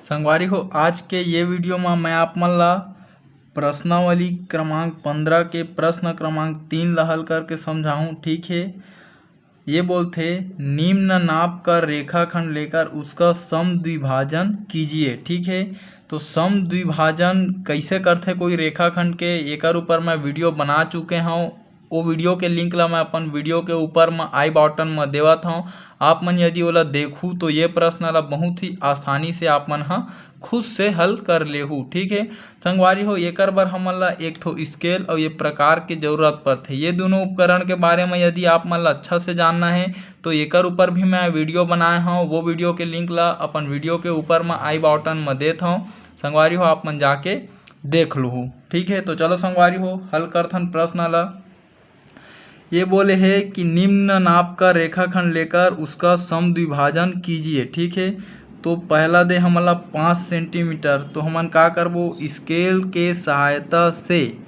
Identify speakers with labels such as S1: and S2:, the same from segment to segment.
S1: संगवारी हो, आज के ये वीडियो में मैं आप मन ला प्रश्नावली क्रमांक 15 के प्रश्न क्रमांक 3 ला हल करके समझाऊं। ठीक है। ये बोलते निम्न नाप का रेखाखंड लेकर उसका समद्विभाजन कीजिए। ठीक है। तो समद्विभाजन कैसे करते कोई रेखाखंड के, एकर ऊपर मैं वीडियो बना चुके हूँ। वो वीडियो के लिंक ला मैं अपन वीडियो के ऊपर में आई बटन में देवत हूँ। आप मन यदि ओला देखूँ तो ये प्रश्न ला बहुत ही आसानी से आप मन हा खुद से हल कर लेहू। ठीक है संगवारी हो, एकर बर हमन ला एक ठो स्केल और ये प्रकार की जरूरत पड़थे। ये दोनों उपकरण के बारे में यदि आप मन ला अच्छा से जानना है तो एकर ऊपर भी मैं वीडियो बनाए हूँ। वो वीडियो के लिंक ला अपन वीडियो के ऊपर में आई बटन में देता हूँ। संगवारी हो, आप मन जाके देख लूँ। ठीक है, तो चलो संगवारी हो हल करथन प्रश्न ला। ये बोले है कि निम्न नाप का रेखाखंड लेकर उसका समद्विभाजन कीजिए। ठीक है, तो पहला दे हमला 5 सेंटीमीटर। तो हमन का करबो, स्केल के सहायता से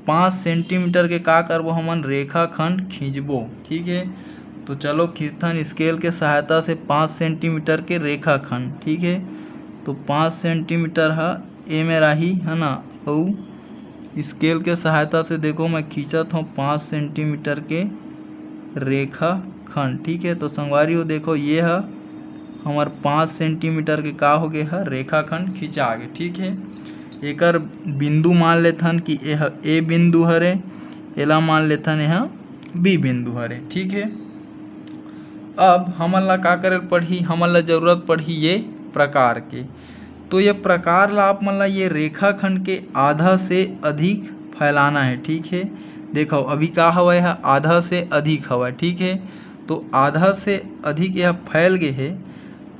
S1: 5 सेंटीमीटर के का करबो, हमन रेखाखंड खींचबो। ठीक है, तो चलो खींचथन स्केल के सहायता से 5 सेंटीमीटर के रेखाखंड। ठीक है, तो 5 सेंटीमीटर है ए में रही है ना, और स्केल के सहायता से देखो मैं खींचत हूँ 5 सेंटीमीटर के रेखाखंड। ठीक है, तो संगवारी हो देखो ये है हमार 5 सेंटीमीटर के का हो गए है रेखाखंड खिंचा गए। ठीक है, एकर बिंदु मान लेथन कि यह ए बिंदु हरे, एला मान लेथन यह बी बिंदु हरे। ठीक है, अब हमन ला का करे पड़ही, हमन ला जरूरत पड़ही ये प्रकार के। तो ये प्रकार ला आप मन ला ये रेखाखंड के आधा से अधिक फैलाना है। ठीक है, देखो अभी का हवा है आधा से अधिक हवा। ठीक है, तो आधा से अधिक यह फैल गए है।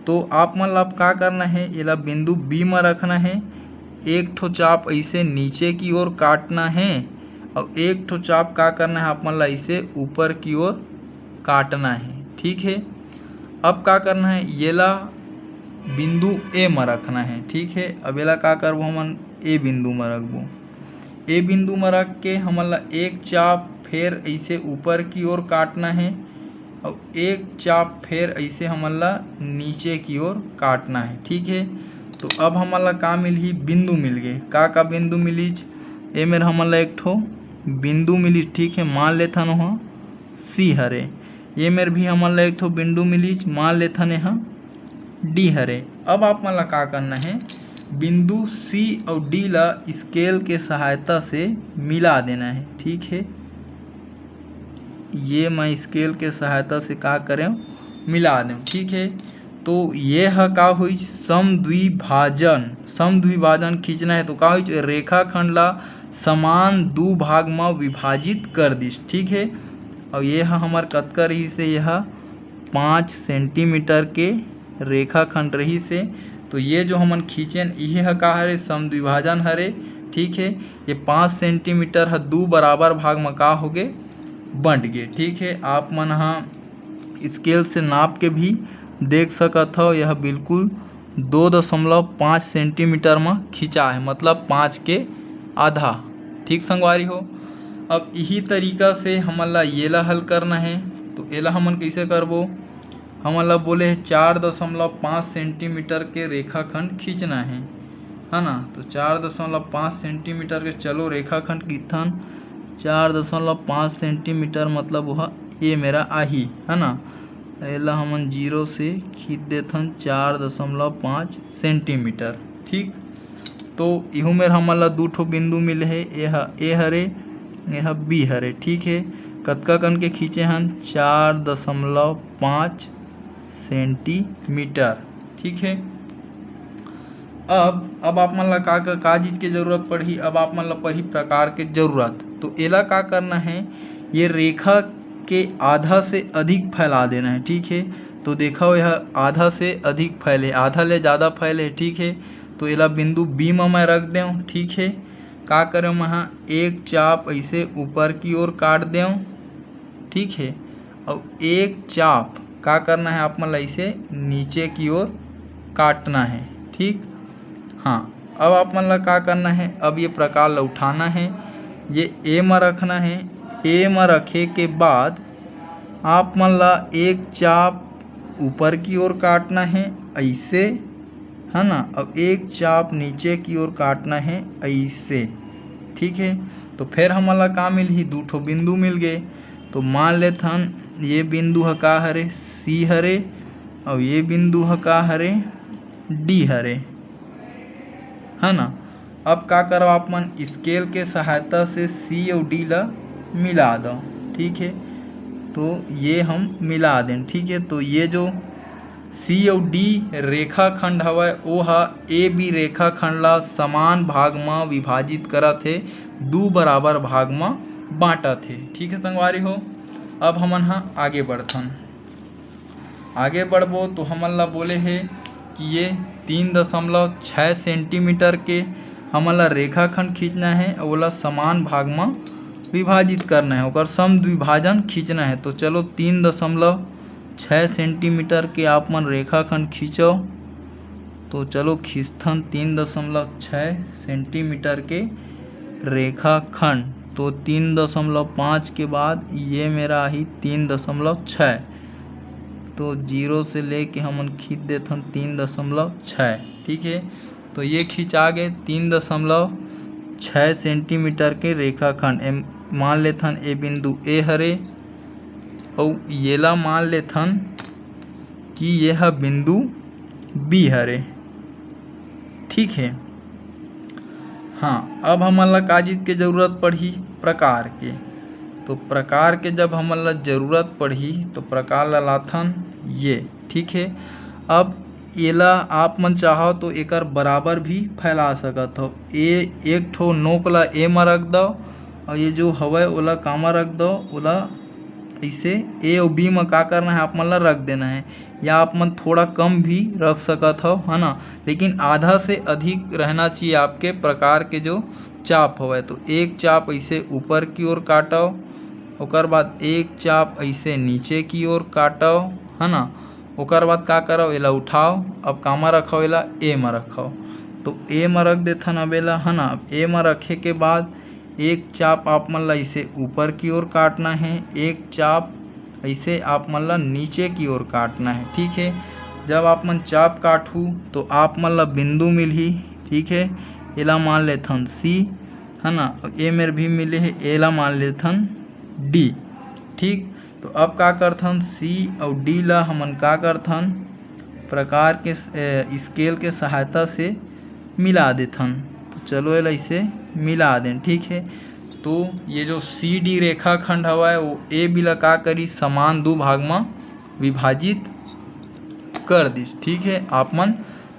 S1: तो आप मन ला का करना है, ये बिंदु बी में रखना है। एक ठो चाप ऐसे नीचे की ओर काटना है और एक ठो चाप का करना है आप मन ला इसे ऊपर की ओर काटना है। ठीक है, अब का करना है, ये ला बिंदु ए में रखना है। ठीक है, अब एला का करबो, हमन ए बिंदु में रखबो। ए बिंदु में रख के हमन ला एक चाप फिर ऐसे ऊपर की ओर काटना है और एक चाप फिर ऐसे हमन ला नीचे की ओर काटना है। ठीक है, तो अब हमन ला का मिलही, बिंदु मिल गए। का बिंदु मिलीच, ए मेर हमन ला एक ठो बिंदु मिली। ठीक है, मान लेथन वहाँ सी हरे। ये मेर भी हमन ला एक ठो बिंदु मिलीच, मान लेथन यहाँ डी हरे। अब आप मन ला का करना है, बिंदु सी और डी ला स्केल के सहायता से मिला देना है। ठीक है, ये मैं स्केल के सहायता से का करें, मिला दें। ठीक है, तो ये है का हुई समद्विभाजन। समद्विभाजन खींचना है तो का हुई, रेखाखंड ला समान दो भाग में विभाजित कर दिस। ठीक है, और ये है हमार कतका रही से, यह 5 सेंटीमीटर के रेखाखंड रही से। तो ये जो हमन खींचेन ये है का हरे, समद्विभाजन हरे। ठीक है, ये 5 सेंटीमीटर है दो बराबर भाग में का हो गए, बंट गए। ठीक है, आप मन हाँ स्केल से नाप के भी देख सकत हो, यह बिल्कुल 2.5 सेंटीमीटर में खींचा है, मतलब 5 के आधा। ठीक संगवारी हो, अब यही तरीका से हमन ला ये ला हल करना है। तो एला हमन कैसे करबो, हमन ला बोले है 4.5 सेंटीमीटर के रेखाखंड खींचना है ना। तो 4.5 सेंटीमीटर के चलो रेखाखंड खींचन। 4.5 सेंटीमीटर मतलब वह ये मेरा आही है ना। एला हमन 0 से खींच देथन 4.5 सेंटीमीटर। ठीक, तो इहू मेर हमन ला दो ठो बिंदु मिले है, यह ए हरे यह बी हरे। ठीक है, कतका कन के खींचे हन, 4.5 सेंटीमीटर। ठीक है, अब आप मन ला का चीज की जरूरत पड़ी, अब आप मन ला पड़ी प्रकार के जरूरत। तो एला का करना है, ये रेखा के आधा से अधिक फैला देना है। ठीक है, तो देखो यह आधा से अधिक फैले, आधा ले ज़्यादा फैले। ठीक है, तो एला बिंदु बी में मैं रख दें। ठीक है, का करें वहाँ एक चाप ऐसे ऊपर की ओर काट दें। ठीक है, और एक चाप का करना है आप मन ला इसे नीचे की ओर काटना है। ठीक, हाँ, अब आप मन ला का करना है, अब ये प्रकार ला उठाना है, ये ए में रखना है। ए में रखे के बाद आप मन ला एक चाप ऊपर की ओर काटना है ऐसे, है ना। अब एक चाप नीचे की ओर काटना है ऐसे, ठीक है। तो फिर हमला का मिलही, 2 ठो बिंदु मिल गए। तो मान लेथन ये बिंदु ह का हरे, सी हरे, और ये बिंदु ह का हरे, डी हरे, है ना। अब का करो आप मन, स्केल के सहायता से सी और डी ला मिला दो, ठीक है। तो ये हम मिला दें, ठीक है। तो ये जो सी और डी रेखाखंड हवय ओ हा ए बी रेखाखंड ला समान भाग में विभाजित करत हे, 2 बराबर भाग में बांटत हे, ठीक है संगवारी हो। अब हमन हा आगे बढ़थन। आगे बढ़बो तो हमन ला बोले हे कि ये 3.6 सेंटीमीटर के हमन ला रेखाखंड खींचना है और ओला समान भाग में विभाजित करना है, ओकर समद्विभाजन खींचना है। तो चलो 3.6 सेंटीमीटर के आप मन रेखाखंड खींचो। तो चलो खींचथन 3.6 सेंटीमीटर के रेखाखंड। तो 3.5 के बाद ये मेरा ही 3.6, तो 0 से लेके हमन खींच देथन 3.6, ठीक है। तो ये खींचा गए 3.6 सेंटीमीटर के रेखाखंड। मान लेथन ए बिंदु ए हरे और येला मान लेथन कि यह बिंदु बी हरे, ठीक है। हाँ, अब हमन ला का चीज के जरूरत पड़ही, प्रकार के। तो प्रकार के जब हमन ला जरूरत पड़ही तो प्रकार ला लाथन ये, ठीक है। अब एला आप मन चाहो तो एकर बराबर भी फैला सकत हो। एक ठो नोक ला ए में रख दो और ये जो हवय ओला का में रख दो, ओला ऐसे ए और बी में का करना है आप मन ला रख देना है, या आप मन थोड़ा कम भी रख सकत हो, है ना। लेकिन आधा से अधिक रहना चाहिए आपके प्रकार के जो चाप हवय। तो एक चाप ऐसे ऊपर की ओर काटो, ओकर बाद एक चाप ऐसे नीचे की ओर काटो, है ना। ओकर बाद का करो, एला उठाओ, अब का में रखो, एला ए में रखो। तो ए में रख देथन अब एला, है ना। ए में रखे के बाद एक चाप आप मन ला इसे ऊपर की ओर काटना है, एक चाप ऐसे आप मन ला नीचे की ओर काटना है, ठीक है। जब आप मन चाप काटू तो आप मन ला बिंदु मिलही, ठीक है। एला मान लेथन सी, है ना। ए मेर भी मिले है, एला मान लेथन डी, ठीक। तो अब का करथन, सी और डी ला हमन का करथन, प्रकार के स्केल के सहायता से मिला देथन। तो चलो एला इसे मिला दें, ठीक है। तो ये जो सी डी रेखाखंड हवा है वो ए बी ला का करी, समान 2 भाग में विभाजित कर दिस, ठीक है। आप मन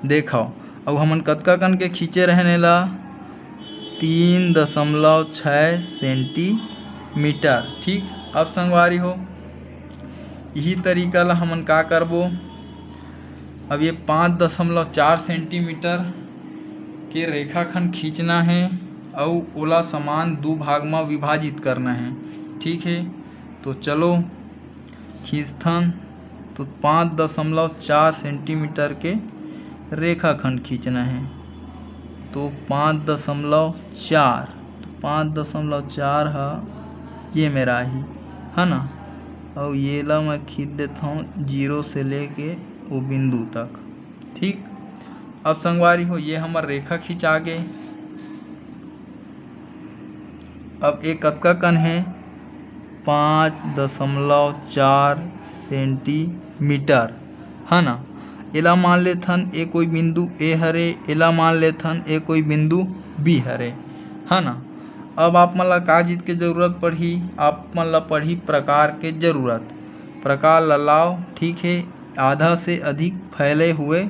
S1: देखो। अब हमन कतका कन के खींचे रहने ला, 3.6 सेंटीमीटर, ठीक। अब संगवारी हो यही तरीका ला हमन का करबो, अब ये 5.4 सेंटीमीटर के रेखाखंड खींचना है और ओला समान 2 भाग में विभाजित करना है, ठीक है। तो चलो खींचथन। तो 5.4 सेंटीमीटर के रेखाखंड खींचना है। तो 5.4, तो 5.4 है ये मेरा ही, है ना। और ये ला मैं खींच देता हूँ 0 से लेके वो बिंदु तक, ठीक। अब संगवारी हो ये हमार रेखा खींचा गए। अब एक कतका कन है, 5.4 सेंटीमीटर, है ना। एला मान लेथन ए कोई बिंदु ए हरे, एला मान लेथन ए कोई बिंदु बी हरे, है ना। अब आप मन ला का चीज के जरूरत पड़ही, आप मन ला पड़ही प्रकार के जरूरत। प्रकार ला लाओ, ठीक है। आधा से अधिक फैले हुए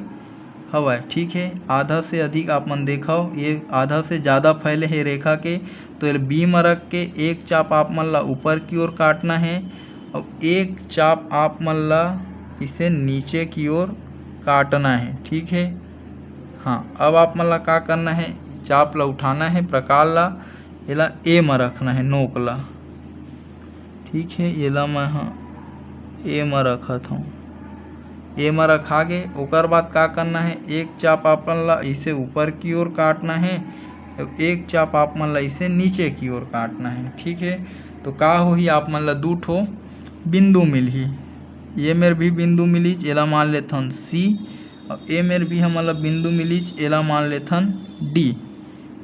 S1: हवय, ठीक है। आधा से अधिक आप मन देखो, ये आधा से ज़्यादा फैले है रेखा के। तो ये बी में रख के एक चाप आप मन ला ऊपर की ओर काटना है और एक चाप आप मन ला इसे नीचे की ओर काटना है, ठीक है। हाँ, अब आप मन ला का करना है, चाप ला उठाना है, प्रकार ला एला ए में रखना है, नोक ला, ठीक है। एला मैं हाँ ए में रखत हूँ, ए में रखा गे। ओकर बाद का करना है, एक चाप आपन ला इसे ऊपर की ओर काटना है, एक चाप आप मन ला इसे नीचे की ओर काटना है, ठीक है। तो का होही, आप मन ला 2 ठो बिंदु मिलही। ये मेरे भी बिंदु मिली, एला मान लेथन सी ए मेर भी हमन ला बिंदु मिलिच, एला मान लेथन डी।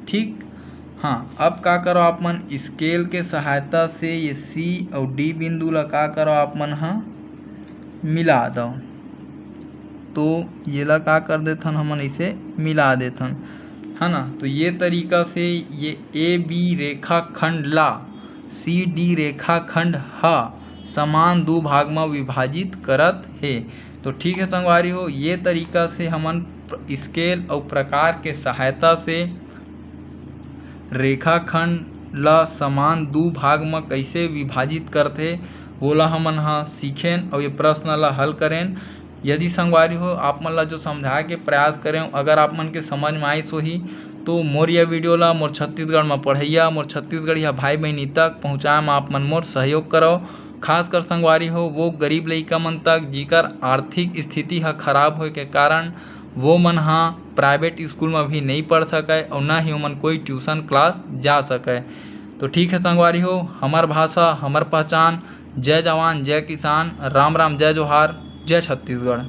S1: ठीक, हाँ अब का करो आप मन स्केल के सहायता से ये सी और डी बिंदु ला का करो आप मन हाँ मिला दो। तो ये ला का कर देथन हमन इसे मिला देथन, है ना। तो ये तरीका से ये ए बी रेखाखंड ला सी डी रेखाखंड हा समान दो भाग में विभाजित करत है। तो ठीक है संगवारी हो, ये तरीका से हमन स्केल और प्रकार के सहायता से रेखाखंड ला समान दो भाग में कैसे विभाजित करथे ओला हमन हा सीखेन और ये प्रश्न ला हल करेन। यदि संगवारी हो आप मन ला जो समझाए के प्रयास करें अगर आप मन के समझ में आइस होही तो मोर यह वीडियो ला मोर छत्तीसगढ़ में पढ़ैया मोर छत्तीसगढ़िया भाई बहनी तक पहुँचाए में आप मन मोर सहयोग करो। खासकर संगवारी हो वो गरीब लइका मन तक जिकर आर्थिक स्थिति हा खराब होए के कारण वो मन हा प्राइवेट स्कूल में भी नहीं पढ़ सके और ना ही ओमन कोई ट्यूशन क्लास जा सके। तो ठीक है संगवारी हो, हमार भाषा हमार पहचान। जय जवान जय किसान, राम राम जय जोहार, जय छत्तीसगढ़।